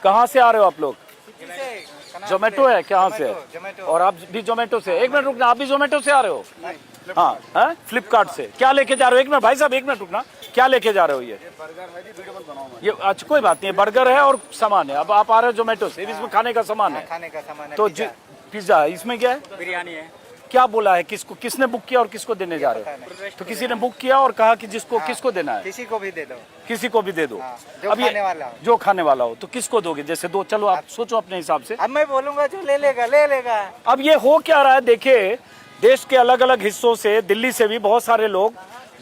कहाँ से आ रहे हो आप लोग? जोमेटो है, कहाँ से? और आप भी जोमेटो से? एक मिनट रुकना, आप भी जोमेटो से आ रहे हो? हाँ है, फ्लिपकार्ट से। क्या लेके जा रहे हो? एक मिनट भाई साहब, एक मिनट रुकना, क्या लेके जा रहे हो? ये अच्छा कोई बात नहीं, बर्गर है और सामान है। अब आप आ रहे हो जोमेटो से, इसमें खाने का सामान है। खाने का सामान है, तो पिज्जा है, इसमें क्या है? बिरयानी है। क्या बोला है? किसको, किसने बुक किया और किसको देने जा रहे हो? तो किसी ने बुक किया और कहा कि जिसको किसको देना है? किसी को भी दे दो। किसी को भी दे दो। जो अब खाने वाला हो। जो खाने वाला हो तो किसको दोगे? जैसे दो, चलो आप सोचो अपने हिसाब से। अब मैं बोलूंगा जो ले लेगा ले लेगा। अब ये हो क्या रहा है, देखिए देश के अलग अलग हिस्सों से, दिल्ली से भी बहुत सारे लोग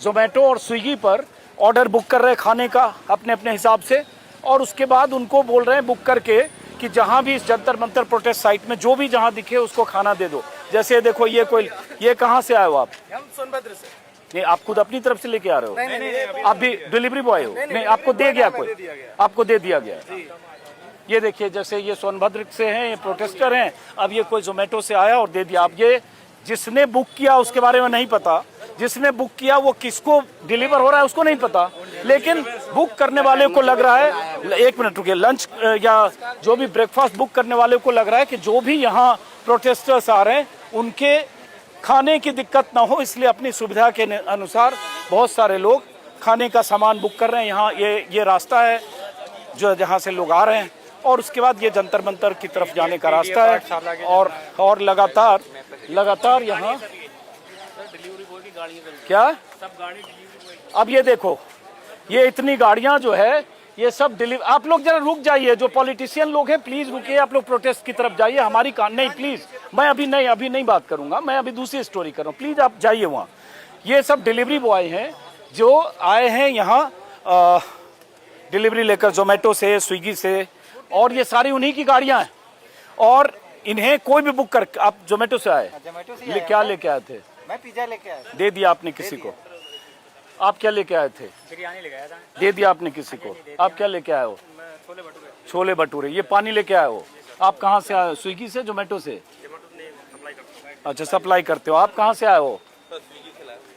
जोमेटो और स्विगी पर ऑर्डर बुक कर रहे हैं खाने का अपने अपने हिसाब से, और उसके बाद उनको बोल रहे हैं बुक करके कि जहां भी इस जंतर मंतर प्रोटेस्ट साइट में जो भी जहां दिखे उसको खाना दे दो। जैसे देखो ये कहाँ से आए हो आप? हम सोनभद्र से। नहीं, आप खुद अपनी तरफ से लेके आ रहे हो? नहीं, आप भी डिलीवरी बॉय हो? नहीं, आपको दे गया कोई? आपको दे दिया गया? ये देखिए, जैसे ये सोनभद्र से हैं, ये प्रोटेस्टर हैं, अब ये कोई जोमेटो से आया और दे दिया। अब ये जिसने बुक किया उसके बारे में नहीं पता, जिसने बुक किया वो किसको डिलीवर हो रहा है उसको नहीं पता, लेकिन बुक करने वाले को लग रहा है, एक मिनट रुकिए, लंच या जो भी ब्रेकफास्ट बुक करने वाले को लग रहा है कि जो भी यहाँ प्रोटेस्टर्स आ रहे हैं उनके खाने की दिक्कत ना हो, इसलिए अपनी सुविधा के अनुसार बहुत सारे लोग खाने का सामान बुक कर रहे हैं। यहाँ ये रास्ता है जो जहाँ से लोग आ रहे हैं, और उसके बाद ये जंतर मंतर की तरफ जाने का रास्ता है, और लगातार यहाँ क्या, अब ये देखो, ये इतनी गाड़ियां जो है ये सब डिलीवर। आप लोग जरा रुक जाइए, जो पॉलिटिशियन लोग हैं प्लीज रुकिए, आप लोग प्रोटेस्ट की तरफ जाइए। हमारी नहीं प्लीज, मैं अभी नहीं बात करूंगा, मैं अभी दूसरी स्टोरी कर रहा हूँ, प्लीज आप जाइए वहाँ। ये सब डिलीवरी बॉय हैं जो आए हैं यहाँ डिलीवरी लेकर, जोमेटो से, स्विगी से, और ये सारी उन्हीं की गाड़ियां हैं, और इन्हें कोई भी बुक कर। आप जोमेटो से आए? क्या लेके आए थे? मैं पिज्जा लेके आया। दे दिया आपने किसी को? आप क्या लेके आए थे? बिरयानी लेके आया था। दे दिया आपने किसी को? आप क्या लेके आए हो? छोले भटूरे। छोले भटूरे। ये पानी लेके आए हो? आप कहाँ से आए हो? स्विगी से, जोमेटो से? अच्छा, सप्लाई करते हो। आप कहाँ से आए हो?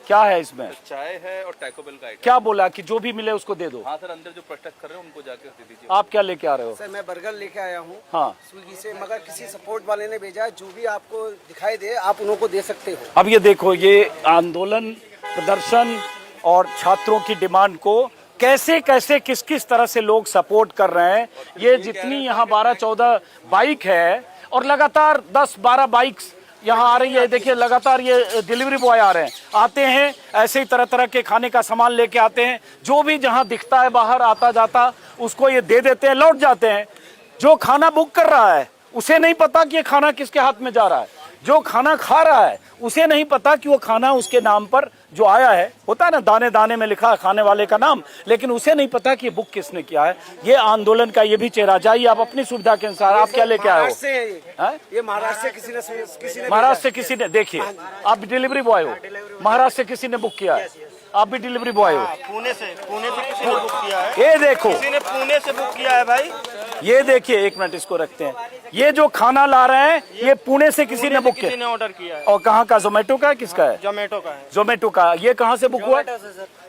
क्या है इसमें? चाय है और टैको बेल का आइटम। क्या बोला कि जो भी मिले उसको दे दो? हाँ सर, अंदर जो प्रोटेस्ट कर रहे हैं उनको जाके दे दीजिए। आप क्या लेके आ रहे हो? सर मैं बर्गर लेके आया हूँ हाँ स्विगी से, मगर किसी सपोर्ट वाले ने भेजा है। जो भी आपको दिखाई दे आप उन्हों को दे सकते हो। अब ये देखो, ये आंदोलन, प्रदर्शन और छात्रों की डिमांड को कैसे कैसे किस किस तरह से लोग सपोर्ट कर रहे हैं। ये जितनी यहाँ 12-14 बाइक है और लगातार 10-12 बाइक्स यहाँ आ रही है, देखिए लगातार ये डिलीवरी बॉय आ रहे हैं, आते हैं ऐसे ही तरह तरह के खाने का सामान लेके आते हैं। जो भी जहाँ दिखता है बाहर आता जाता उसको ये दे देते हैं, लौट जाते हैं। जो खाना बुक कर रहा है उसे नहीं पता कि ये खाना किसके हाथ में जा रहा है। जो खाना खा रहा है उसे नहीं पता कि वो खाना उसके नाम पर जो आया है, होता है ना दाने दाने में लिखा है खाने वाले का नाम, लेकिन उसे नहीं पता कि बुक किसने किया है। ये आंदोलन का ये भी चेहरा। जाइए आप अपनी सुविधा के अनुसार। आप क्या लेके आए हो? ये महाराष्ट्र से किसी ने महाराष्ट्र से किसी ने, देखिए आप भी डिलीवरी बॉय हो, महाराष्ट्र से किसी ने बुक किया है, आप भी डिलीवरी बॉय हो। पुणे से किसी ने बुक किया है। ये देखो, किसी ने पुणे से बुक किया है भाई। ये देखिए, एक मिनट इसको रखते हैं। ये जो खाना ला रहे हैं ये पुणे से किसी ने बुक किया, किसी ने ऑर्डर किया है। और कहाँ का? जोमेटो का है? किसका है? जोमेटो का है। जोमेटो का। ये कहाँ से बुक हुआ?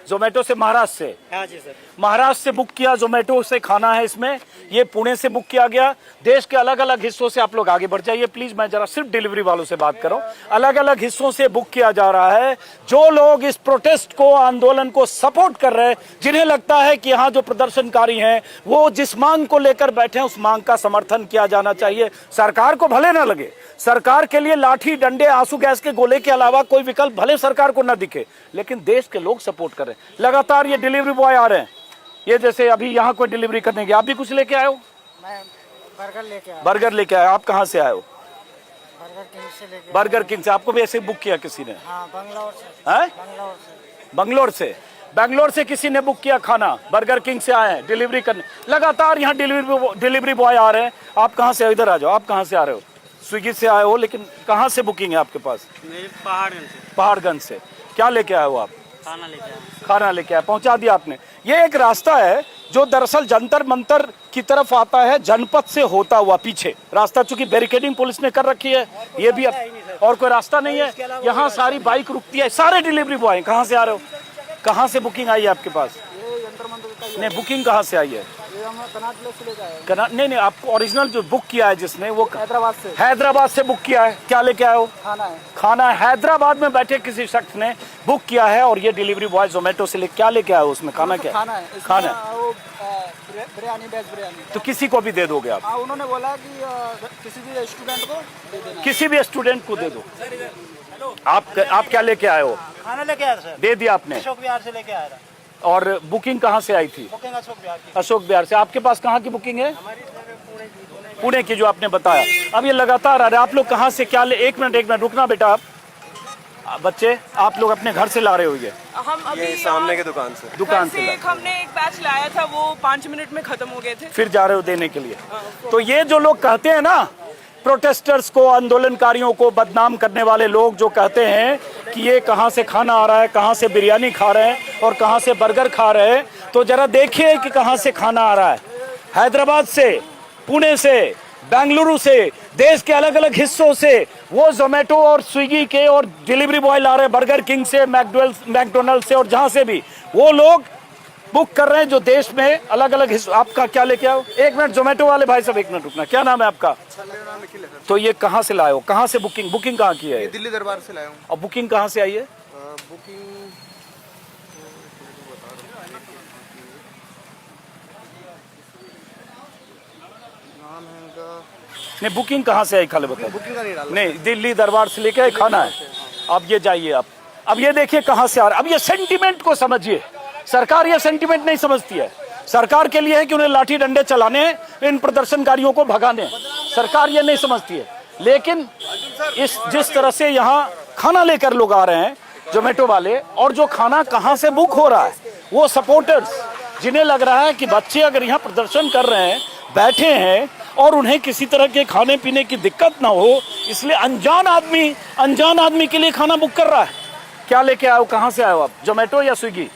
जोमेटो से, महाराष्ट्र से। हाँ जी सर, महाराष्ट्र से बुक किया, जोमेटो से खाना है इसमें। ये पुणे से बुक किया गया। देश के अलग अलग हिस्सों से आप लोग आगे बढ़ जाइए प्लीज, मैं जरा सिर्फ डिलीवरी वालों से बात कर रहा हूं। अलग अलग हिस्सों से बुक किया जा रहा है। जो लोग इस प्रोटेस्ट को, आंदोलन को सपोर्ट कर रहे हैं, जिन्हें लगता है कि यहाँ जो प्रदर्शनकारी हैं वो जिस मांग को लेकर बैठे हैं उस मांग का समर्थन किया जाना चाहिए। सरकार को भले ना लगे, सरकार के लिए लाठी डंडे आंसू गैस के गोले के अलावा कोई विकल्प भले सरकार को ना दिखे, लेकिन देश के लोग सपोर्ट कर रहे हैं। लगातार ये डिलीवरी बॉय आ रहे हैं। ये जैसे अभी यहाँ कोई डिलीवरी करने गया, आप भी कुछ लेके आए हो? मैं बर्गर लेके आया। बर्गर लेके आए। आप कहाँ से आए हो? बर्गर किंग से लेके। बर्गर किंग से। आपको भी ऐसे बुक किया किसी ने? हाँ, बंगलौर से। हैं? बंगलौर से। बैंगलोर से किसी ने बुक किया खाना, बर्गर किंग से आए हैं डिलीवरी करने। लगातार यहाँ डिलीवरी बॉय आ रहे हैं। आप कहाँ से? इधर आ जाओ। आप कहाँ से आ रहे हो? स्विगी से आए हो, लेकिन कहाँ से बुकिंग है आपके पास? पहाड़गंज से। क्या लेके आए हो आप? खाना लेके आए, पहुंचा दिया आपने। ये एक रास्ता है जो दरअसल जंतर मंतर की तरफ आता है, जनपद से होता हुआ पीछे रास्ता, चूंकि बैरिकेडिंग पुलिस ने कर रखी है। ये भी और कोई रास्ता नहीं है। यहाँ सारी बाइक रुकती है। सारे डिलीवरी बॉय कहाँ से आ रहे हो? कहाँ से बुकिंग आई है आपके पास? नहीं, बुकिंग कहाँ से आई है? हम कर्नाटक से लेके आए नहीं नहीं, आपको ओरिजिनल जो बुक किया है जिसने वो हैदराबाद हैदराबाद से बुक किया है। क्या लेके आए हो? खाना है। खाना हैदराबाद में बैठे किसी शख्स ने बुक किया है और ये डिलीवरी बॉय जोमेटो से क्या लेके आए हो? उसमें खाना क्या खाना है, इसमें खाना वो बिरयानी, वेज बिरयानी। तो किसी को भी दे दोगे आप? हाँ, उन्होंने बोला कि किसी भी स्टूडेंट को दे देना। किसी भी स्टूडेंट को दे दो। आप क्या लेके आए हो? खाना लेके आया सर, दे दिया आपने। अशोक विहार से लेके आया था। और बुकिंग कहाँ से आई थी? बुकिंग अशोक विहार की। अशोक बिहार से। आपके पास कहाँ की बुकिंग है? पुणे की, जो आपने बताया। अब ये लगातार आ रहा है। आप लोग कहाँ से क्या ले? एक मिनट रुकना बेटा। आप बच्चे, आप लोग अपने घर से ला रहे हो ये? हम अभी सामने की दुकान से दुकान से से एक हमने एक बैच लाया था, वो 5 मिनट में खत्म हो गए थे। फिर जा रहे हो देने के लिए? तो ये जो लोग कहते हैं ना, प्रोटेस्टर्स को, आंदोलनकारियों को बदनाम करने वाले लोग जो कहते हैं कि ये कहाँ से खाना आ रहा है, कहाँ से बिरयानी खा रहे हैं और कहाँ से बर्गर खा रहे हैं, तो जरा देखिए कि कहाँ से खाना आ रहा है। हैदराबाद से, पुणे से, बेंगलुरु से, देश के अलग अलग हिस्सों से वो जोमेटो और स्विगी के और डिलीवरी बॉय ला रहे हैं, बर्गर किंग से, मैकडोनल्ड से, और जहां से भी वो लोग बुक कर रहे हैं, जो देश में अलग अलग हिस्सों। आपका क्या लेके आओ? एक मिनट, जोमेटो वाले भाई साहब एक मिनट रुकना। क्या नाम है आपका? तो ये कहाँ से लाए हो? कहाँ से बुकिंग कहाँ की है? दिल्ली दरबार से लाया हूँ। और बुकिंग कहाँ से आई है? बुकिंग नाम है उनका, नहीं, बुकिंग कहाँ से आई खाली बताओ। बुकिंग का नहीं डाला। नहीं, दिल्ली दरबार से लेके आए खाना है। अब ये जाइए आप, अब ये देखिए कहाँ से आ रहा है। अब ये सेंटिमेंट को समझिए। सरकार ये सेंटिमेंट नहीं समझती है। सरकार के लिए है कि उन्हें लाठी डंडे चलाने, इन प्रदर्शनकारियों को भगाने। सरकार ये नहीं समझती है। लेकिन जिस तरह से यहाँ खाना लेकर लोग आ रहे हैं जोमेटो वाले, और जो खाना कहाँ से बुक हो रहा है, वो सपोर्टर्स जिन्हें लग रहा है कि बच्चे अगर यहाँ प्रदर्शन कर रहे हैं, बैठे हैं, और उन्हें किसी तरह के खाने पीने की दिक्कत ना हो, इसलिए अनजान आदमी के लिए खाना बुक कर रहा है। क्या लेके आए हो? कहाँ से आए हो आप? जोमेटो या स्विगी?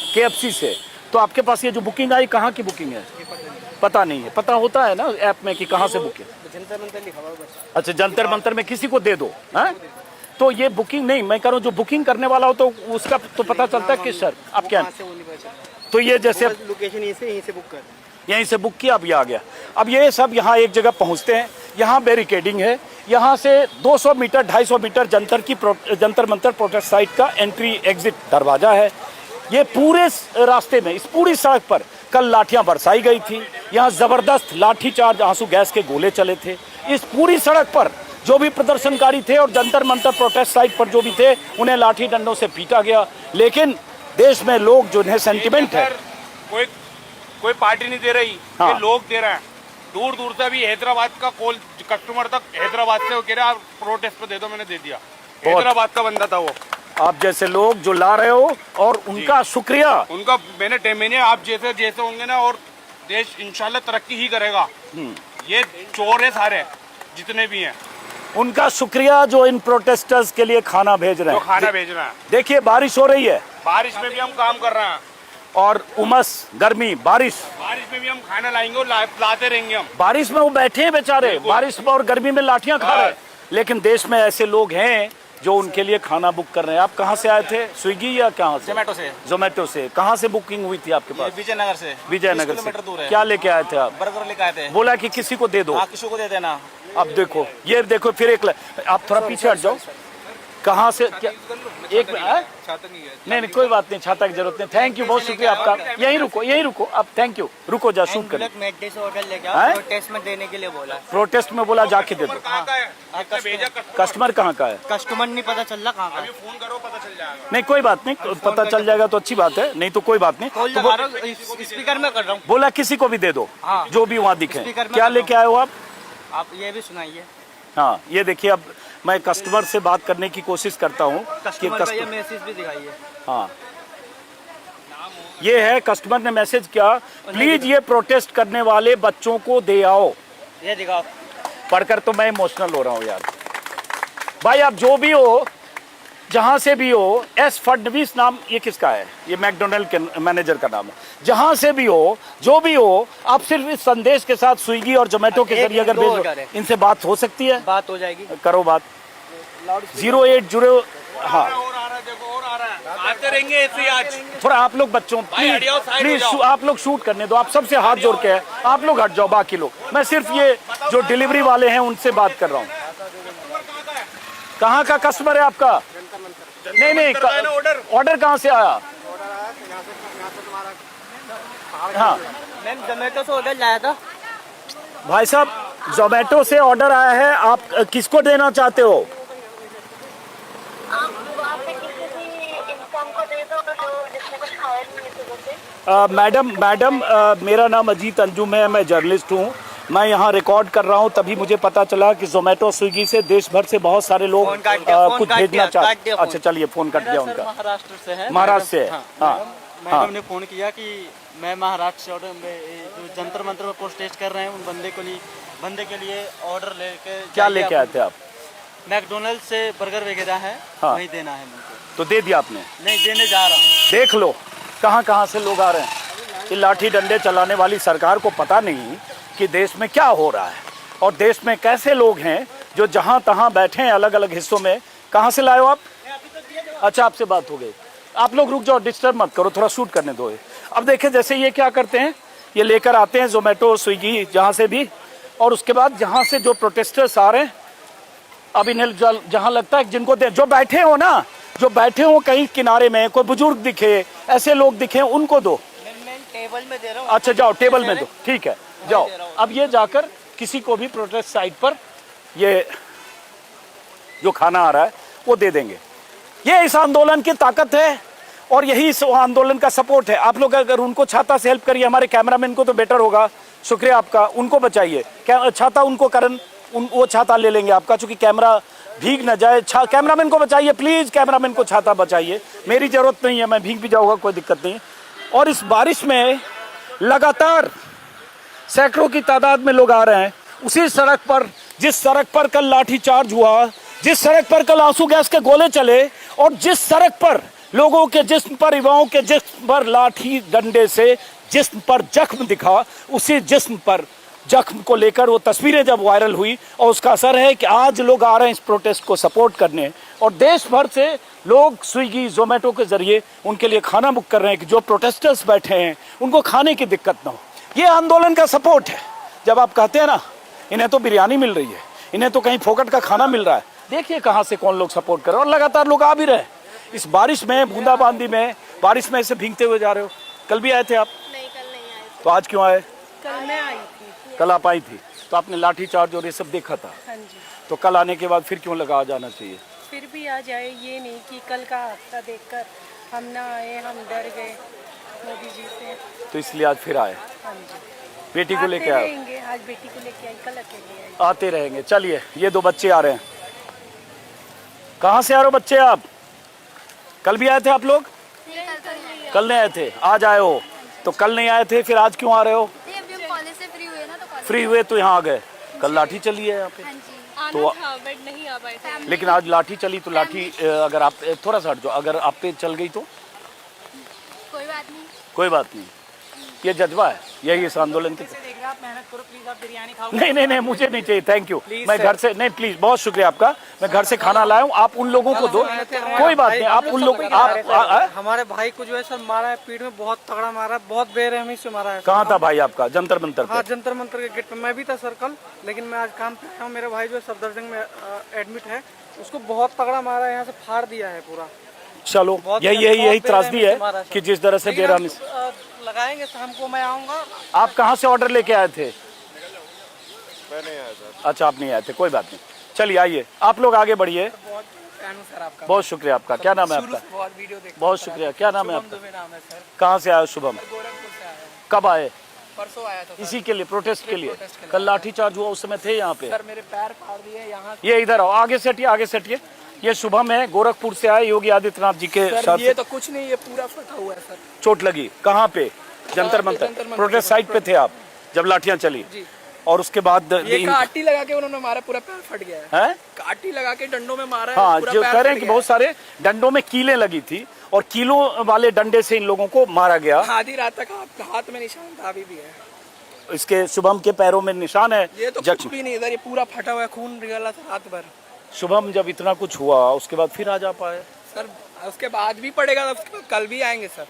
KFC से। तो आपके पास ये जो बुकिंग आई, कहाँ की बुकिंग है? पता नहीं है। पता होता है ना ऐप में कि कहाँ से बुक है? जंतर मंतर लिखा हुआ बस। अच्छा, जंतर मंतर में किसी को दे दो है? तो ये बुकिंग नहीं, मैं कह रहा हूँ जो बुकिंग करने वाला हो तो उसका तो पता चलता है किस शर्त। आप क्या? तो ये जैसे लोकेशन यहीं से बुक कर, यहीं से बुक किया, अब ये आ गया। अब ये सब यहाँ एक जगह पहुँचते हैं, यहाँ बैरिकेडिंग है। यहाँ से 200 metre 250 metre Jantar Mantar protest site का एंट्री एग्जिट दरवाजा है। ये पूरे रास्ते में, इस पूरी सड़क पर कल लाठियां बरसाई गई थी। यहाँ जबरदस्त लाठीचार्ज, आंसू गैस के गोले चले थे। इस पूरी सड़क पर जो भी प्रदर्शनकारी थे और जंतर मंतर प्रोटेस्ट साइट पर जो भी थे, उन्हें लाठी डंडों से पीटा गया। लेकिन देश में लोग जो है सेंटिमेंट है, कोई पार्टी नहीं दे रही, हाँ। ये लोग दे रहे हैं। दूर दूर से अभी हैदराबाद का कॉल कस्टमर तक हैदराबाद से वो कह रहा प्रोटेस्ट पे दे दो, मैंने दे दिया। हैदराबाद का बंदा था वो। आप जैसे लोग जो ला रहे हो, और उनका शुक्रिया। उनका मैंने आप जैसे होंगे ना, और देश इंशाल्लाह तरक्की ही करेगा। ये चोर है सारे जितने भी हैं, उनका शुक्रिया जो इन प्रोटेस्टर्स के लिए खाना भेज रहे जो हैं। खाना भेज रहे हैं। देखिए बारिश हो रही है, बारिश में भी हम काम कर रहे हैं, और उमस, गर्मी, बारिश में भी हम खाना लाएंगे और लाते रहेंगे हम। बारिश में वो बैठे हैं बेचारे, बारिश में और गर्मी में लाठियां खा रहे हैं। लेकिन देश में ऐसे लोग हैं जो उनके लिए खाना बुक कर रहे हैं। आप कहाँ से आए थे? स्विगी या कहाँ से? जोमेटो से। कहाँ से बुकिंग हुई थी आपके पास? विजयनगर से। विजयनगर 20 किलोमीटर दूर से। है। क्या लेके आए थे आप? बर्गर लेके आए थे। बोला कि किसी को दे दो। हाँ, किसी को दे देना। अब देखो, ये देखो, फिर आप थोड़ा पीछे हट जाओ। कहाँ से क्या? एक नहीं, कोई बात नहीं, छाता की जरूरत नहीं। थैंक यू, बहुत शुक्रिया आपका। यहीं रुको अब। थैंक यू, रुको, जा शूट कर। प्रोटेस्ट में देने के लिए बोला। प्रोटेस्ट में बोला जाके दे दो। कस्टमर कहाँ का है? कस्टमर नहीं पता चल रहा कहाँ का। फोन करो, पता चल जाएगा। नहीं, कोई बात नहीं, पता चल जाएगा तो अच्छी बात है, नहीं तो कोई बात नहीं। तो स्पीकर में कर रहा हूँ। बोला किसी को भी दे दो, हाँ। जो भी वहाँ दिखे। स्पीकर में क्या लेके आए हो आप? ये भी सुनाइए। हाँ, ये देखिए, अब मैं कस्टमर से बात करने की कोशिश करता हूँ कि कस्टमर मैसेज भी दिखाइए। हाँ, ये है, कस्टमर ने मैसेज किया, प्लीज ये प्रोटेस्ट करने वाले बच्चों को दे आओ। ये दिखाओ। पढ़कर तो मैं इमोशनल हो रहा हूँ यार। भाई आप जो भी हो, जहां से भी हो, एस फडणवीस नाम ये किसका है? ये मैकडोनल्ड के मैनेजर का नाम है। जहां से भी हो, जो भी हो, आप सिर्फ इस संदेश के साथ स्विगी और जोमेटो के जरिए अगर भेजो, इनसे बात हो सकती है। बात हो जाएगी। करो बात। 080, हाँ, आते रहेंगे ऐसे ही आज। थोड़ा आप लोग बच्चों भाई, हटियो, साइड हो प्लीज जाओ। आप लोग शूट करने दो, आप सबसे हाथ जोड़ के हैं, आप लोग हट जाओ, बाकी लोग, मैं सिर्फ ये जो डिलीवरी वाले हैं उनसे बात कर रहा हूँ। कहाँ का कस्टमर है आपका? नहीं नहीं, ऑर्डर कहाँ से आया? हाँ मैम जोमेटो से ऑर्डर लाया था। भाई साहब, जोमेटो से ऑर्डर आया है, आप किसको देना चाहते हो? मैडम मेरा नाम अजीत अंजुम है, मैं जर्नलिस्ट हूँ, मैं यहाँ रिकॉर्ड कर रहा हूँ। तभी मुझे पता चला कि जोमेटो स्विगी से देश भर से बहुत सारे लोग फोन काट दिया, फोन कुछ काट भेजना दिया, चाहते। काट दिया फोन। अच्छा चलिए, फोन कट गया उनका। महाराष्ट्र से है। महाराष्ट्र से है, हाँ। मैडम ने फोन किया कि मैं महाराष्ट्र से ऑर्डर जो जंतर मंतर में प्रोटेस्ट कर रहे हैं उन बंदे के लिए ऑर्डर लेके क्या लेके आए थे आप? मैकडोनल्ड से बर्गर वगैरह है, हाँ। वही देना है मुझको। तो दे दिया आपने? नहीं, देने जा रहा हूँ। देख लो कहाँ कहाँ से लोग आ रहे हैं। ये लाठी डंडे चलाने वाली सरकार को पता नहीं कि देश में क्या हो रहा है और देश में कैसे लोग हैं जो जहाँ तहाँ बैठे हैं अलग अलग हिस्सों में। कहाँ से लाए हो आप? अच्छा, आपसे बात हो गई। आप लोग रुक जाओ, डिस्टर्ब मत करो, थोड़ा शूट करने दो। अब देखें जैसे ये क्या करते हैं, ये लेकर आते हैं जोमेटो स्विगी जहाँ से भी, और उसके बाद जहाँ से जो प्रोटेस्टर्स आ रहे हैं, अब इन्हें जहाँ लगता है जिनको दे, जो बैठे हो ना, जो बैठे हो कहीं किनारे में, कोई बुजुर्ग दिखे, ऐसे लोग दिखे, उनको दो। मैं टेबल में दे रहा हूँ। अच्छा जाओ, टेबल में दो, ठीक है, जाओ। अब ये जाकर किसी को भी प्रोटेस्ट साइट पर ये जो खाना आ रहा है वो दे देंगे। ये इस आंदोलन की ताकत है और यही इस आंदोलन का सपोर्ट है। आप लोग अगर उनको छाता से हेल्प करिए, हमारे कैमरामैन को तो बेटर होगा। शुक्रिया आपका, उनको बचाइए। छाता उनको वो छाता ले लेंगे आपका, चूंकि कैमरा भीग न जाए। कैमरामैन को बचाइए प्लीज, कैमरामैन को छाता बचाइए। मेरी जरूरत नहीं है, मैं भीग भी जाऊंगा, कोई दिक्कत नहीं। और इस बारिश में लगातार सैकड़ों की तादाद में लोग आ रहे हैं उसी सड़क पर, जिस सड़क पर कल लाठीचार्ज हुआ, जिस सड़क पर कल आंसू गैस के गोले चले, और जिस सड़क पर लोगों के जिस्म पर, युवाओं के जिस्म पर लाठी डंडे से जिस्म पर जख्म दिखा, उसी जिस्म पर जख्म को लेकर वो तस्वीरें जब वायरल हुई, और उसका असर है कि आज लोग आ रहे हैं इस प्रोटेस्ट को सपोर्ट करने, और देश भर से लोग स्विगी जोमेटो के जरिए उनके लिए खाना बुक कर रहे हैं कि जो प्रोटेस्टर्स बैठे हैं उनको खाने की दिक्कत ना हो। ये आंदोलन का सपोर्ट है। जब आप कहते हैं ना इन्हें तो बिरयानी मिल रही है, इन्हें तो कहीं फोकट का खाना मिल रहा है, देखिए कहाँ से कौन लोग सपोर्ट कर रहे हैं। और लगातार लोग आ भी रहे इस बारिश में, बूंदाबांदी में, बारिश में ऐसे भीगते हुए जा रहे हो। कल भी आए थे आप? नहीं, कल नहीं आए। तो आज क्यों आए? कल मैं आई थी। कल आप आई थी तो आपने लाठीचार्ज और ये सब देखा था, हाँ जी। तो कल आने के बाद फिर क्यों लगा आ जाना चाहिए? फिर भी आ जाए, ये नहीं कि कल का हादसा देखकर हम ना आए, हम डर गए मोदी जी से, तो इसलिए आज फिर आए। हाँ जी। बेटी को लेके आते आए? रहेंगे, आज बेटी को लेके आई, कल अकेले आई। आते रहेंगे। चलिए, ये दो बच्चे आ रहे हैं। कहाँ से आ रहे हो बच्चे आप? कल भी आए थे आप लोग? कल नहीं आए थे, आज आए हो। तो कल नहीं आए थे, फिर आज क्यों आ रहे हो? कॉलेज से फ्री हुए ना, तो कॉलेज फ्री हुए तो यहाँ आ गए। कल लाठी चली है यहाँ पे, तो आना था बट नहीं आ पाए थे। लेकिन आज लाठी चली तो लाठी अगर आप थोड़ा सा हट जाओ, अगर आप पे चल गई तो कोई बात नहीं। कोई बात नहीं। ये जज्बा है, यही इस आंदोलन की। देख रहे आप, मेहनत करो प्लीज, आप बिरयानी खाओ। नहीं, मुझे नहीं चाहिए, थैंक यू। मैं घर से नहीं, प्लीज, बहुत शुक्रिया आपका, मैं घर से खाना लाया हूँ, आप उन लोगों को दो। कोई बात नहीं, आप उन लोग हमारे भाई को जो है सर मारा है, पीठ में बहुत तगड़ा मारा है, बहुत बेरहमी से मारा है। कहाँ था भाई आपका? जंतर मंतर हाँ, पे? जंतर मंतर के गेट पे मैं भी था सर कल, लेकिन मैं आज काम पे आया हूँ। मेरा भाई जो है सफदरजंग में एडमिट है, उसको बहुत तगड़ा मारा है, यहाँ से फाड़ दिया है पूरा। चलो, यही त्रासदी है कि जिस तरह से बेरहमी लगाएंगे। शाम को मैं आऊँगा। आप कहाँ से ऑर्डर लेके आए थे? मैं नहीं आया था। अच्छा, आप नहीं आए थे, कोई बात नहीं। चलिए आइए, आप लोग आगे बढ़िए। बहुत शुक्रिया आपका। क्या नाम है आपका? बहुत शुक्रिया। क्या नाम है आपका? कहाँ से आए हो? शुभम। कब आए? परसों आया था इसी के लिए, प्रोटेस्ट के लिए? कल लाठीचार्ज हुआ, उस समय थे यहाँ पे? सर, मेरे पैर फाड़ दिए यहाँ। ये इधर आओ, आगे से हटिए, आगे से हटिए। ये शुभम है, गोरखपुर से आए, योगी आदित्यनाथ जी के साथ। ये तो कुछ नहीं, ये पूरा फटा हुआ है सर। चोट लगी कहाँ पे? जंतर मंतर प्रोटेस्ट साइट पे थे आप जब लाठियां चली? और उसके बाद ये काटी लगा के उन्होंने मारा, पूरा पैर फट गया है। काटी लगा के डंडों में मारा है। हाँ, जो कह रहे हैं कि बहुत सारे डंडों में कीलें लगी थी और कीलों वाले डंडे से इन लोगों को मारा गया। आधी रात तक हाथ में निशान था, अभी भी है। इसके शुभम के पैरों में निशान है। ये तो कुछ भी नहीं, इधर ये पूरा फटा हुआ है, खून निकला था रात भर। शुभम जब इतना कुछ हुआ उसके बाद फिर आ जा पाए? सर उसके बाद भी पड़ेगा, उसके बाद कल भी आएंगे सर।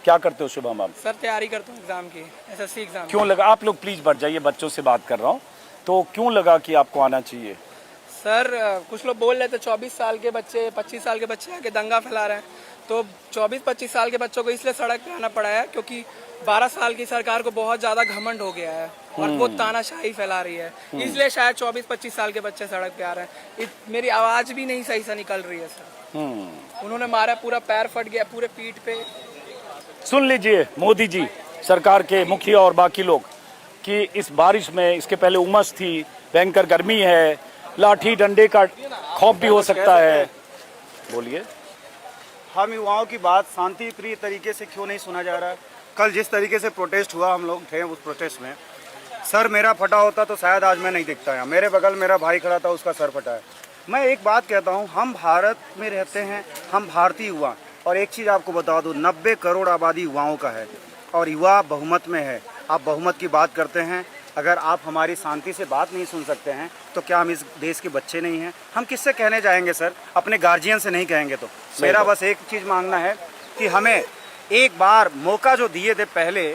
क्या करते हो शुभम आप? सर तैयारी करता हूँ एग्जाम की, एसएससी एग्जाम। क्यों लगा, आप लोग प्लीज बढ़ जाइए, बच्चों से बात कर रहा हूँ, तो क्यों लगा कि आपको आना चाहिए? सर कुछ लोग बोल रहे थे 24 साल के बच्चे 25 साल के बच्चे आके दंगा फैला रहे हैं, तो 24-25 साल के बच्चों को इसलिए सड़क पे आना पड़ा है क्योंकि 12 साल की सरकार को बहुत ज्यादा घमंड हो गया है और वो तानाशाही फैला रही है, इसलिए शायद 24-25 साल के बच्चे सड़क पे आ रहे हैं। मेरी आवाज भी नहीं सही से निकल रही है सर। उन्होंने मारा, पूरा पैर फट गया, पूरे पीठ पे। सुन लीजिए मोदी जी, सरकार के मुखिया और बाकी लोग, कि इस बारिश में, इसके पहले उमस थी, भयंकर गर्मी है, लाठी डंडे का खौफ भी हो सकता है। बोलिए। हम युवाओं की बात शांति प्रिय तरीके से क्यों नहीं सुना जा रहा है? कल जिस तरीके से प्रोटेस्ट हुआ, हम लोग थे उस प्रोटेस्ट में, सर मेरा फटा होता तो शायद आज मैं नहीं दिखता यहाँ। मेरे बगल मेरा भाई खड़ा था, उसका सर फटा है। मैं एक बात कहता हूँ, हम भारत में रहते हैं, हम भारतीय युवा, और एक चीज़ आपको बता दूँ, 90 करोड़ आबादी युवाओं का है और युवा बहुमत में है। आप बहुमत की बात करते हैं, अगर आप हमारी शांति से बात नहीं सुन सकते हैं तो क्या हम इस देश के बच्चे नहीं हैं? हम किससे कहने जाएंगे सर? अपने गार्जियन से नहीं कहेंगे तो। मेरा बस एक चीज़ मांगना है कि हमें एक बार मौका जो दिए थे पहले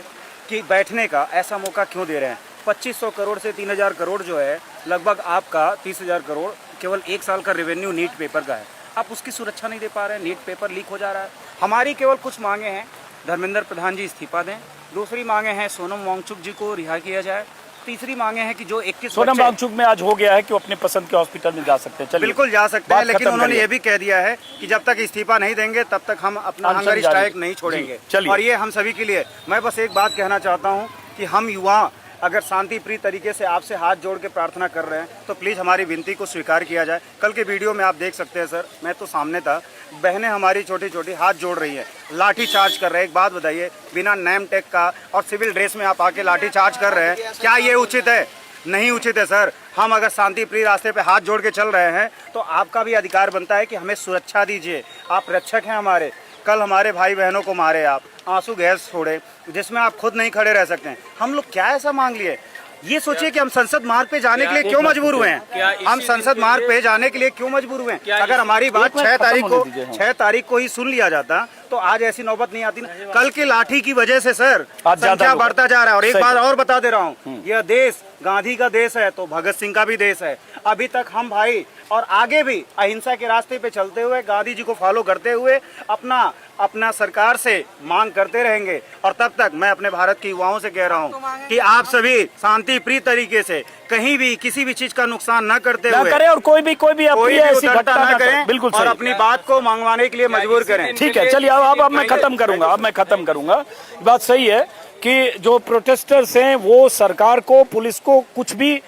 कि बैठने का, ऐसा मौका क्यों दे रहे हैं? 2500 करोड़ से 3000 करोड़ जो है, लगभग आपका 30,000 करोड़ केवल एक साल का रेवेन्यू नीट पेपर का है। आप उसकी सुरक्षा नहीं दे पा रहे हैं, नीट पेपर लीक हो जा रहा है। हमारी केवल कुछ मांगे हैं, धर्मेंद्र प्रधान जी इस्तीफा दें। दूसरी मांगे हैं सोनम वांगचुक जी को रिहा किया जाए। तीसरी मांगे हैं कि जो 21 सोनम वांगचुक में आज हो गया है कि वो अपने पसंद के हॉस्पिटल में जा सकते हैं। बिल्कुल जा सकते हैं, लेकिन उन्होंने ये भी कह दिया है कि जब तक इस्तीफा नहीं देंगे तब तक हम अपना हंगर स्ट्राइक नहीं छोड़ेंगे। और ये हम सभी के लिए, मैं बस एक बात कहना चाहता हूँ कि हम युवा अगर शांति प्रिय तरीके से आपसे हाथ जोड़ के प्रार्थना कर रहे हैं तो प्लीज़ हमारी विनती को स्वीकार किया जाए। कल के वीडियो में आप देख सकते हैं सर, मैं तो सामने था, बहनें हमारी छोटी छोटी हाथ जोड़ रही है, लाठी चार्ज कर रहे हैं। एक बात बताइए, बिना नेम टैग का और सिविल ड्रेस में आप आके लाठी चार्ज कर रहे हैं, क्या ये उचित है? नहीं उचित है सर। हम अगर शांति प्रिय रास्ते पे हाथ जोड़ के चल रहे हैं तो आपका भी अधिकार बनता है कि हमें सुरक्षा दीजिए। आप रक्षक हैं हमारे। कल हमारे भाई बहनों को मारे, आप आंसू गैस छोड़े, जिसमें आप खुद नहीं खड़े रह सकते हैं। हम लोग क्या ऐसा मांग लिए? ये सोचिए कि हम संसद मार्ग पे जाने के लिए क्यों मजबूर हुए हैं? हम संसद मार्ग पे जाने के लिए क्यों मजबूर हुए हैं? अगर हमारी बात 6 तारीख को ही सुन लिया जाता तो आज ऐसी नौबत नहीं आती ना। कल की लाठी की वजह से सर संख्या बढ़ता जा रहा है। और एक बात और बता दे रहा हूँ, यह देश गांधी का देश है तो भगत सिंह का भी देश है। अभी तक हम भाई और आगे भी अहिंसा के रास्ते पे चलते हुए, गांधी जी को फॉलो करते हुए अपना सरकार से मांग करते रहेंगे। और तब तक मैं अपने भारत के युवाओं से कह रहा हूँ कि आप सभी शांति प्रिय तरीके से कहीं भी किसी भी चीज का नुकसान न करते हुए करें और कोई भी ऐसी घटना न करें, बिल्कुल और अपनी बात को मंगवाने के लिए मजबूर करें। ठीक है, चलिए अब मैं खत्म करूंगा। बात सही है कि जो प्रोटेस्टर्स हैं वो सरकार को, पुलिस को कुछ भी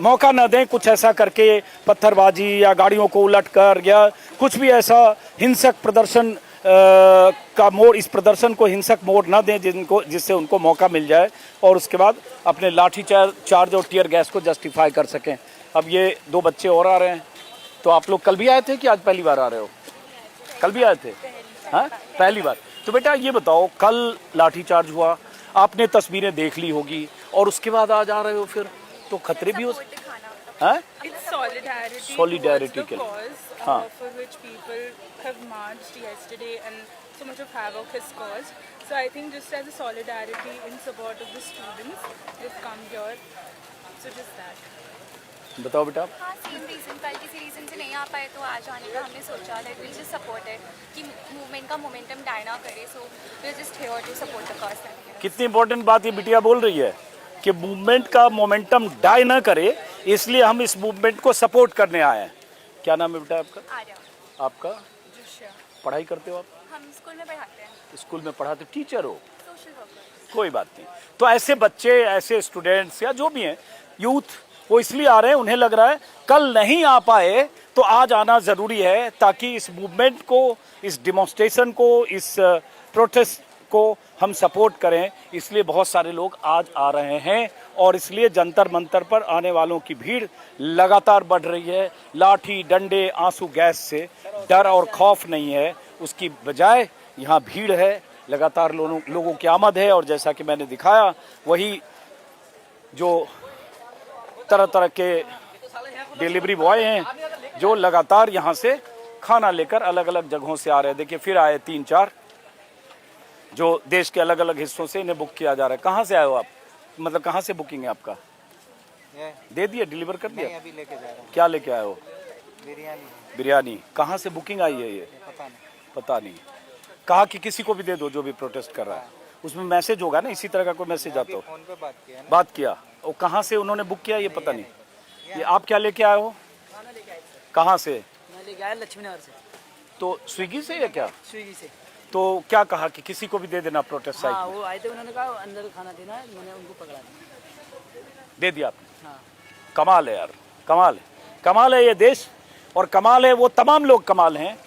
मौका न दें, कुछ ऐसा करके पत्थरबाजी या गाड़ियों को उलटकर या कुछ भी ऐसा हिंसक प्रदर्शन का मोड़, इस प्रदर्शन को हिंसक मोड़ न दें जिससे उनको मौका मिल जाए और उसके बाद अपने लाठी चार्ज और टीयर गैस को जस्टिफाई कर सकें। अब ये 2 बच्चे और आ रहे हैं, तो आप लोग कल भी आए थे कि आज पहली बार आ रहे हो? कल भी आए थे? हाँ, पहली बार। तो बेटा ये बताओ, कल लाठी चार्ज हुआ, आपने तस्वीरें देख ली होगी और उसके बाद आज आ रहे हो, फिर तो खतरे भी हो सकते हैं। Solidarity के लिए, हाँ। For which people have marched yesterday and so much of havoc has caused. So I think just as a solidarity in support of the students, they've come here. So just that. बताओ बेटा। हाँ, same reason, कल किसी reason से नहीं आ पाए तो आज आने का हमने सोचा है। वी जस्ट सपोर्टेड कि मूवमेंट का मोमेंटम डाई ना करे, so we are just here to support the cause. कितनी इंपॉर्टेंट बात ये बिटिया बोल रही है कि मूवमेंट का मोमेंटम डाई ना करे, इसलिए हम इस मूवमेंट को सपोर्ट करने आए हैं। क्या नाम है बेटा आपका? आर्या। आपका? पढ़ाई करते हो आप? हम स्कूल में पढ़ाते हैं। स्कूल में पढ़ाते, टीचर हो? Social worker. कोई बात नहीं। तो ऐसे बच्चे, ऐसे स्टूडेंट्स या जो भी हैं, यूथ, वो इसलिए आ रहे हैं, उन्हें लग रहा है कल नहीं आ पाए तो आज आना ज़रूरी है ताकि इस मूवमेंट को, इस डिमॉन्स्ट्रेशन को, इस प्रोटेस्ट को हम सपोर्ट करें। इसलिए बहुत सारे लोग आज आ रहे हैं और इसलिए जंतर मंतर पर आने वालों की भीड़ लगातार बढ़ रही है। लाठी डंडे आंसू गैस से डर और खौफ नहीं है, उसकी बजाय यहाँ भीड़ है, लगातार लोगों की आमद है। और जैसा कि मैंने दिखाया, वही जो तरह तरह के डिलीवरी बॉय हैं जो लगातार यहाँ से खाना लेकर अलग अलग जगहों से आ रहे हैं। देखिए फिर आए 3-4 जो देश के अलग अलग हिस्सों से इन्हें बुक किया जा रहा है। कहाँ से आए हो आप, मतलब कहाँ से बुकिंग है आपका? दे दिया, डिलीवर कर दिया? अभी लेके जा रहा हूँ। क्या लेके आए हो? बिरयानी। बिरयानी। कहाँ से बुकिंग आई है ये? पता नहीं। कहा कि किसी को भी दे दो जो भी प्रोटेस्ट कर रहा है। उसमें मैसेज होगा ना, इसी तरह का कोई मैसेज आता हो? फोन पे बात किया। और कहाँ से उन्होंने बुक किया ये पता नहीं। ये आप क्या लेके आए हो? कहाँ से? मैं लेके आया लक्ष्मी नगर से। तो स्विगी से या क्या? स्विगी से। तो क्या कहा कि किसी को भी दे देना प्रोटेस्ट साइट में? वो आए थे, उन्होंने कहा अंदर खाना देना है, मैंने उनको पकड़ा दिया। दे दिया आपने? हाँ। कमाल है यार, कमाल है, कमाल है ये देश। और कमाल है वो तमाम लोग, कमाल हैं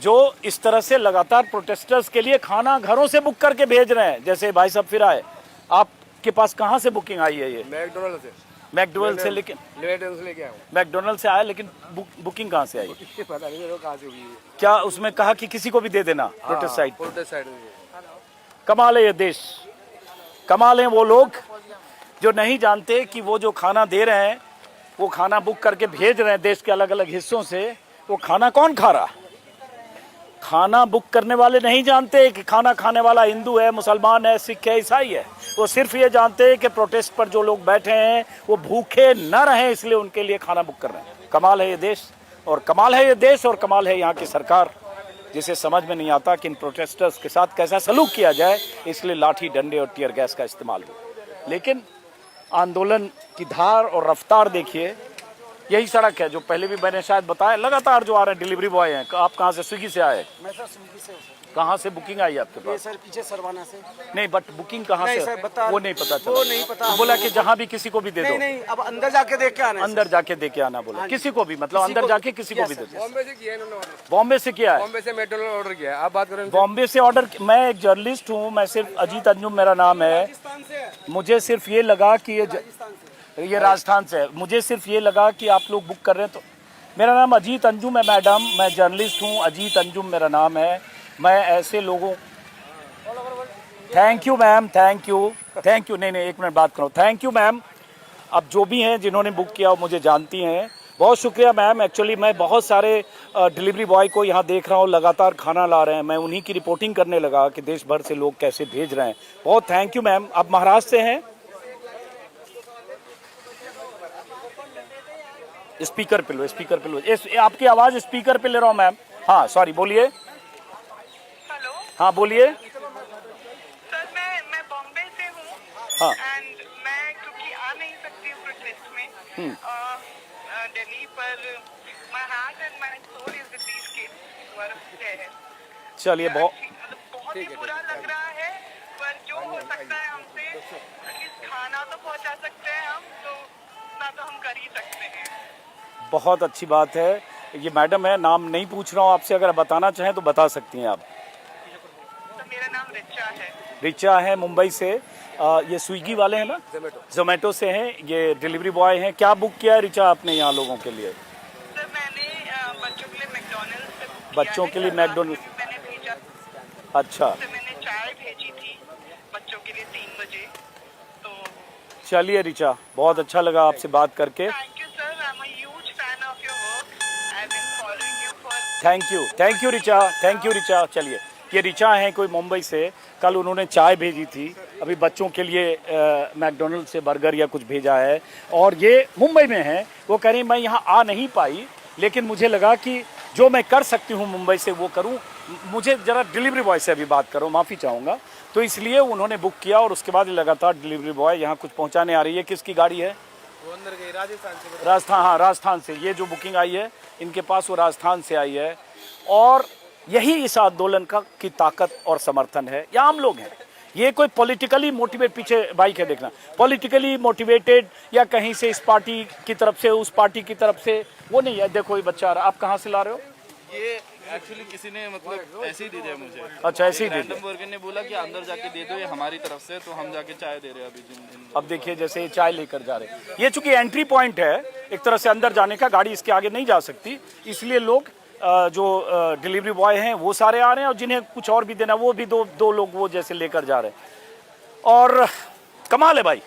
जो इस तरह से लगातार प्रोटेस्टर्स के लिए खाना घरों से बुक करके भेज रहे हैं। जैसे भाई साहब फिर आए, आपके पास कहाँ से बुकिंग आई है ये? मैकडोनल्ड से। मैकडोनल्ड से? लेकिन लेके आया हूँ। मैकडोनल्ड से आया, लेकिन बुकिंग कहाँ से आई? पता नहीं मेरे को कहाँ से हुई है। क्या उसमें कहा कि किसी को भी दे देना प्रोटेस्ट साइट? प्रोटेस्ट साइड में। कमाल है ये देश, कमाल है वो लोग जो नहीं जानते कि वो जो खाना दे रहे हैं, वो खाना बुक करके भेज रहे हैं देश के अलग अलग हिस्सों से, वो खाना कौन खा रहा? खाना बुक करने वाले नहीं जानते कि खाना खाने वाला हिंदू है, मुसलमान है, सिख है, ईसाई है। वो सिर्फ ये जानते हैं कि प्रोटेस्ट पर जो लोग बैठे हैं वो भूखे न रहें, इसलिए उनके लिए खाना बुक कर रहे हैं। कमाल है ये देश, और कमाल है ये देश, और कमाल है यहाँ की सरकार, जिसे समझ में नहीं आता कि इन प्रोटेस्टर्स के साथ कैसा सलूक किया जाए, इसलिए लाठी डंडे और टीयर गैस का इस्तेमाल हो। लेकिन आंदोलन की धार और रफ्तार देखिए। यही सड़क है जो पहले भी मैंने शायद बताया, लगातार जो आ रहे हैं डिलीवरी बॉय हैं। आप कहाँ से? स्विगी से आए? मैं सर स्विगी से हूँ। कहाँ से बुकिंग आई आपके ये पास? सर पीछे सरवाना से। नहीं, बट बुकिंग कहाँ नहीं से? सर, बता- वो नहीं पता चला। वो नहीं पता। तो बोला कि जहाँ भी किसी को भी दे नहीं दो। नहीं, अब अंदर जाके देख के आना है। अंदर जाके दे के आना बोला, किसी को भी, मतलब अंदर जाके किसी को भी दे दो। बॉम्बे से किया इन्होंने ऑर्डर। बॉम्बे से किया है? बॉम्बे से मैकडोनल्ड ऑर्डर किया। आप बात करें। बॉम्बे से ऑर्डर। मैं एक जर्नलिस्ट हूँ, मैं सिर्फ अजीत अंजुम मेरा नाम है। मुझे सिर्फ ये लगा कि ये राजस्थान से है। मुझे सिर्फ ये लगा कि आप लोग बुक कर रहे हैं। तो मेरा नाम अजीत अंजुम है मैडम, मैं जर्नलिस्ट हूँ, अजीत अंजुम मेरा नाम है। मैं ऐसे लोगों, thank you ma'am, thank you, thank you. नहीं, एक मिनट बात करो। Thank you ma'am. अब जो भी हैं जिन्होंने बुक किया वो मुझे जानती हैं, बहुत शुक्रिया मैम। एक्चुअली मैं बहुत सारे डिलीवरी बॉय को यहाँ देख रहा हूँ, लगातार खाना ला रहे हैं। मैं उन्हीं की रिपोर्टिंग करने लगा कि देश भर से लोग कैसे भेज रहे हैं। बहुत थैंक यू मैम। आप महाराष्ट्र से हैं? स्पीकर पे लो, स्पीकर पे लो। आपकी आवाज़ स्पीकर पे ले रहा हूँ मैम। हाँ सॉरी, बोलिए। हेलो हाँ बोलिए। सर, मैं बॉम्बे से हूँ। हाँ। एंड मैं क्योंकि आ नहीं सकती हूँ प्रोटेस्ट में दिल्ली, पर my heart and my soul is with these kids who are there. चलिए, बहुत ही बुरा लग रहा है, पर जो हो सकता है हमसे, एटलीस्ट खाना तो पहुँचा सकते हैं हम, तो ना तो हम कर ही सकते हैं। बहुत अच्छी बात है। ये मैडम है, नाम नहीं पूछ रहा हूँ आपसे, अगर बताना चाहें तो बता सकती हैं आप। तो मेरा नाम रिचा है। रिचा है, मुंबई से। ये स्विगी वाले हैं ना? जोमेटो से हैं, ये डिलीवरी बॉय हैं। क्या बुक किया है रिचा आपने यहाँ लोगों के लिए? सर मैंने बच्चों के लिए मैकडोनल्ड्स से बुक बच्चों के लिए मैकडोनल्ड्स? मैंने भेजा। अच्छा, तो मैंने चाय भेजी थी बच्चों के लिए 3 बजे। तो चलिए रिचा, बहुत अच्छा लगा आपसे बात करके। Thank you sir, I am a huge fan of your work. I have been following you for. Thank you Richa, thank you Richa. चलिए, ये रिचा हैं कोई मुंबई से। कल उन्होंने चाय भेजी थी, अभी बच्चों के लिए मैकडोनल्ड से बर्गर या कुछ भेजा है, और ये मुंबई में हैं। वो कह रही मैं यहाँ आ नहीं पाई, लेकिन मुझे लगा कि जो मैं कर सकती हूँ मुंबई से वो करूँ। मुझे ज़रा डिलीवरी बॉय से अभी बात करो, माफ़ी चाहूँगा। तो इसलिए उन्होंने बुक किया, और उसके बाद लगातार डिलीवरी बॉय यहाँ कुछ पहुँचाने आ रही है। किसकी गाड़ी है? वो अंदर गई राजस्थान से। राजस्थान, हाँ राजस्थान से। ये जो बुकिंग आई है इनके पास, वो राजस्थान से आई है। और यही इस आंदोलन का की ताकत और समर्थन है। ये आम लोग हैं, ये कोई पॉलिटिकली मोटिवेट, पीछे बाइक है देखना, पॉलिटिकली मोटिवेटेड या कहीं से इस पार्टी की तरफ से उस पार्टी की तरफ से, वो नहीं है। देखो ये बच्चा आ रहा, आप कहाँ से ला रहे हो? ये एक्चुअली किसी ने मतलब ऐसे ही दे दिया मुझे। अच्छा, ऐसे ही दे दिया। रैंडम वर्कर ने बोला कि अंदर जाके दे दो, ये हमारी तरफ से, तो हम जाके चाय दे रहे हैं अभी। अब देखिए जैसे ये चाय लेकर जा रहे हैं, ये चूंकि एंट्री पॉइंट है एक तरह से अंदर जाने का, गाड़ी इसके आगे नहीं जा सकती, इसलिए लोग जो डिलीवरी बॉय हैं वो सारे आ रहे हैं, और जिन्हें कुछ और भी देना वो भी दो लोग वो जैसे लेकर जा रहे हैं। और कमाल है भाई,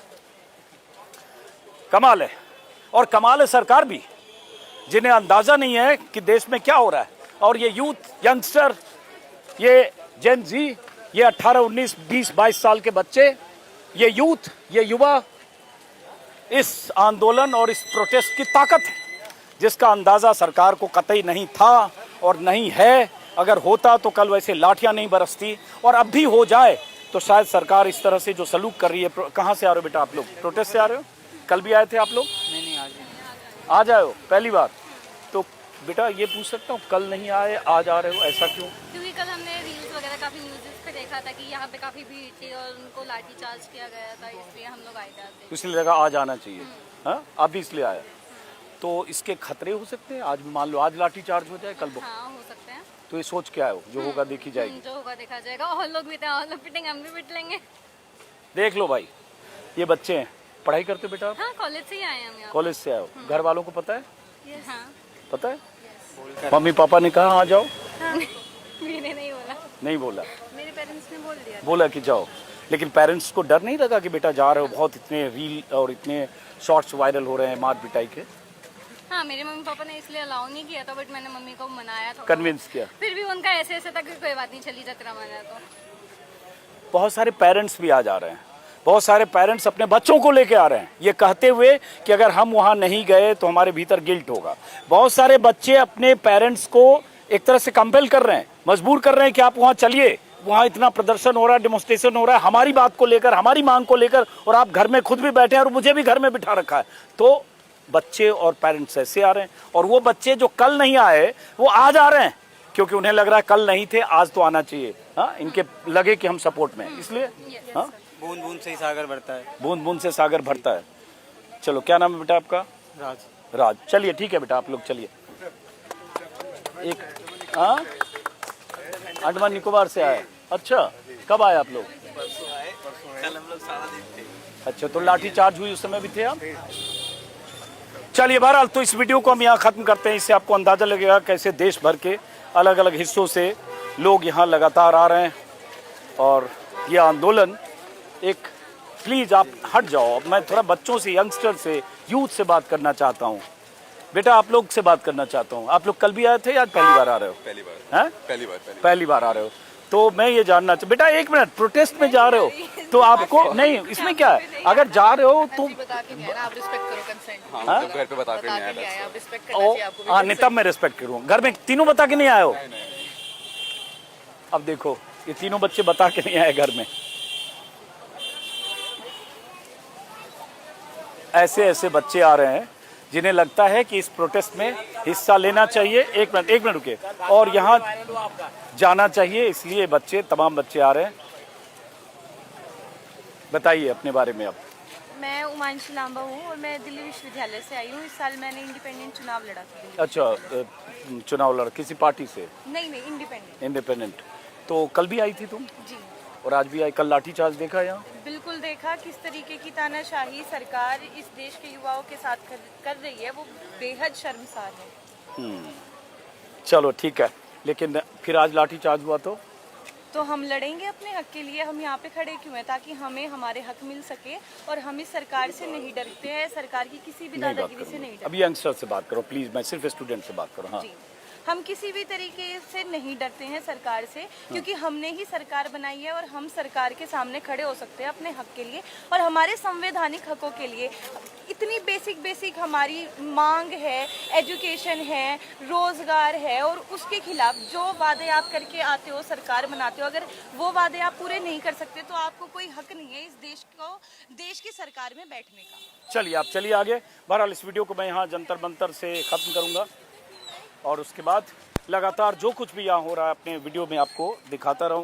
कमाल है। और कमाल है सरकार भी, जिन्हें अंदाजा नहीं है कि देश में क्या हो रहा है। और ये यूथ यंगस्टर, ये जेन जी, ये 18, 19, 20, 22 साल के बच्चे, ये यूथ, ये युवा इस आंदोलन और इस प्रोटेस्ट की ताकत है, जिसका अंदाजा सरकार को कतई नहीं था और नहीं है। अगर होता तो कल वैसे लाठियां नहीं बरसती, और अब भी हो जाए तो शायद सरकार इस तरह से जो सलूक कर रही है। कहाँ से आ रहे हो बेटा आप लोग? प्रोटेस्ट से आ रहे हो? कल भी आए थे आप लोग? नहीं आज आ जाए हो पहली बार? तो बेटा ये पूछ सकता हूँ, कल नहीं आए आज आ रहे हो, ऐसा क्यों? क्योंकि कल हमने रील्स वगैरह काफ़ी न्यूज़ पे देखा था कि यहाँ पे काफ़ी भीड़ थी और उनको लाठीचार्ज किया गया था, इसलिए हम लोग आए थे आज। इसलिए लगा आज आना चाहिए। हाँ, आप भी इसलिए आए। तो इसके खतरे हो सकते हैं, आज भी मान लो आज लाठी चार्ज हो जाए, कल हाँ हो सकते हैं। तो ये सोच क्या है, जो होगा देखी जाएगी। जो होगा देखा जाएगा, और लोग भी थे, और लोग पिटेंगे, हम भी पिट लेंगे। देख लो भाई, ये बच्चे हैं, पढ़ाई करते हो बेटा आप? हाँ कॉलेज से ही आए हैं हम यहाँ। कॉलेज से आए हो, घर वालों को पता है? हाँ पता है? मम्मी पापा ने कहा आ जाओ? मैंने नहीं बोला। नहीं बोला? मेरे पेरेंट्स ने बोल दिया। बोला कि जाओ, लेकिन पेरेंट्स को डर नहीं लगा कि बेटा जा रहे हो? बहुत इतने रील और इतने शॉर्ट्स वायरल हो रहे हैं मार पिटाई के। हाँ मेरे मम्मी पापा ने इसलिए अलाउ नहीं किया था, बट मैंने मम्मी को मनाया था, कन्विंस किया। फिर भी उनका ऐसे था कि कोई बात नहीं, चली जतरा मना। तो बहुत सारे पेरेंट्स भी आ जा रहे हैं, बहुत सारे पेरेंट्स अपने बच्चों को लेके आ रहे हैं, ये कहते हुए कि अगर हम वहाँ नहीं गए तो हमारे भीतर गिल्ट होगा। बहुत सारे बच्चे अपने पेरेंट्स को एक तरह से कंपेल कर रहे हैं, मजबूर कर रहे हैं कि आप वहाँ चलिए, वहाँ इतना प्रदर्शन हो रहा है, डेमोन्स्ट्रेशन हो रहा है हमारी बात को लेकर, हमारी मांग को लेकर, और आप घर में खुद भी बैठे हैं और मुझे भी घर में बिठा रखा है। तो बच्चे और पेरेंट्स ऐसे आ रहे हैं, और वो बच्चे जो कल नहीं आए वो आज आ रहे हैं, क्योंकि उन्हें लग रहा है कल नहीं थे आज तो आना चाहिए। हाँ, इनके लगे कि हम सपोर्ट में, इसलिए। हाँ, बूंद बूंद से ही सागर भरता है। बूंद बूंद से सागर भरता है। चलो, क्या नाम है बेटा आपका? राज। राज, चलिए ठीक है बेटा, आप लोग चलिए। एक हाँ, अंडमान निकोबार से आए? अच्छा, कब आए आप लोग? कल हम लोग सारा दिन थे। अच्छा, तो लाठी चार्ज हुई उस समय भी थे आप? चलिए, बहरहाल तो इस वीडियो को हम यहाँ खत्म करते हैं। इससे आपको अंदाजा लगेगा कैसे देश भर के अलग अलग हिस्सों से लोग यहाँ लगातार आ रहे हैं, और ये आंदोलन एक, प्लीज आप हट जाओ। मैं थोड़ा बच्चों से, यंगस्टर से, यूथ से बात करना चाहता हूँ। बेटा आप लोग से बात करना चाहता हूँ। आप लोग कल भी आए थे या आज पहली बार आ रहे हो? पहली बार। हैं? पहली बार आ रहे हो। तो मैं ये जानना चाहता, बेटा एक मिनट, प्रोटेस्ट में जा रहे हो तो आपको नहीं, इसमें क्या है, अगर जा रहे हो तो आप रिस्पेक्ट करो कंसेंट। हाँ, घर पे बता के नहीं आया। आप रिस्पेक्ट करना चाहिए आपको। हाँ, नहीं तब मैं रिस्पेक्ट करूँ। घर में तीनों बता के नहीं आए हो? अब देखो, ये तीनों बच्चे बता के नहीं आए घर में। ऐसे ऐसे बच्चे आ रहे हैं जिन्हें लगता है कि इस प्रोटेस्ट में हिस्सा लेना चाहिए। एक मिनट रुके, और यहाँ जाना चाहिए, इसलिए बच्चे, तमाम बच्चे आ रहे हैं। बताइए अपने बारे में। अब मैं उमांशी लांबा हूँ और मैं दिल्ली विश्वविद्यालय से आई हूँ। इस साल मैंने इंडिपेंडेंट चुनाव लड़ा था। अच्छा, चुनाव लड़ा किसी पार्टी से? नहीं इंडिपेंडेंट। इंडिपेंडेंट। तो कल भी आई थी तुम? जी। और आज भी आई? कल लाठीचार्ज देखा यहाँ? बिल्कुल देखा। किस तरीके की तानाशाही सरकार इस देश के युवाओं के साथ कर रही है, वो बेहद शर्मसार है। चलो ठीक है, लेकिन फिर आज लाठीचार्ज हुआ तो हम लड़ेंगे अपने हक के लिए। हम यहाँ पे खड़े क्यों हैं? ताकि हमें हमारे हक मिल सके, और हम इस सरकार से नहीं डरते हैं, सरकार की किसी भी दादागिरी से नहीं डरते। अभी यंगस्टर से बात करो प्लीज, मैं सिर्फ स्टूडेंट से बात करूँ। हाँ जी, हम किसी भी तरीके से नहीं डरते हैं सरकार से, क्योंकि हमने ही सरकार बनाई है और हम सरकार के सामने खड़े हो सकते हैं अपने हक के लिए और हमारे संवैधानिक हकों के लिए। इतनी बेसिक हमारी मांग है, एजुकेशन है, रोजगार है, और उसके खिलाफ जो वादे आप करके आते हो, सरकार बनाते हो, अगर वो वादे आप पूरे नहीं कर सकते तो आपको कोई हक नहीं है इस देश की सरकार में बैठने का। चलिए, आप चलिए आगे। बहरहाल इस वीडियो को मैं यहाँ जंतर मंतर से खत्म करूँगा, और उसके बाद लगातार जो कुछ भी यहाँ हो रहा है अपने वीडियो में आपको दिखाता रहूँ।